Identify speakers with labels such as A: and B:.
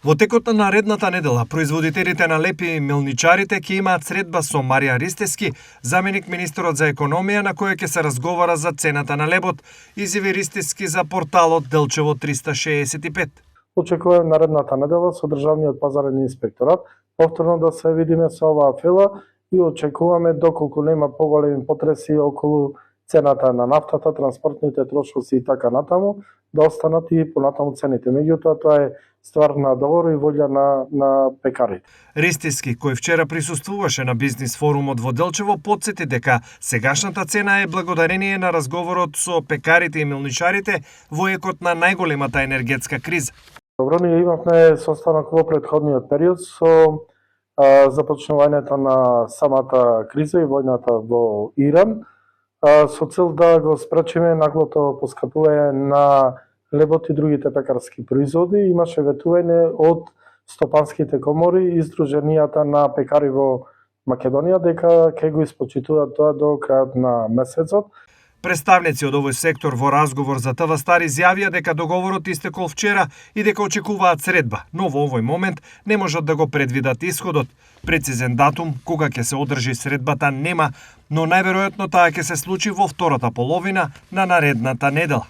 A: Во текот на наредната недела, производителите на лепи и мелничарите ќе имаат средба со Марија Ристевски, заменик министерот за економија, на која ќе се разговара за цената на лебот, изјави Ристевски за порталот Делчево 365.
B: Очекуваме наредната недела со државниот пазарен инспекторат повторно да се видиме со оваа афела и очекуваме доколку нема поголеми потреси околу цената на нафтата, транспортните трошоци и така натаму, да останат и понатаму цените. Меѓутоа, тоа е ствар на договор и волја на пекарите.
A: Ристевски, кој вчера присуствуваше на бизнис форумот во Делчево, потсети дека сегашната цена е благодарение на разговорот со пекарите и мелничарите во екот на најголемата енергетска криза.
B: Добро, ние имавме состанок во претходниот период со започнувањето на самата криза и војната во Иран, со цел да го спречиме наглото поскапување на лебот и другите пекарски производи. Имаше ветување од стопанските комори и издруженијата на пекари во Македонија дека ќе го испочитуваат тоа до крајот на месецот.
A: Представници од овој сектор во разговор за ТВ Стар изјавија дека договорот истекол вчера и дека очекуваат средба, но во овој момент не можат да го предвидат исходот. Прецизен датум кога ќе се одржи средбата нема, но најверојатно таа ќе се случи во втората половина на наредната недела.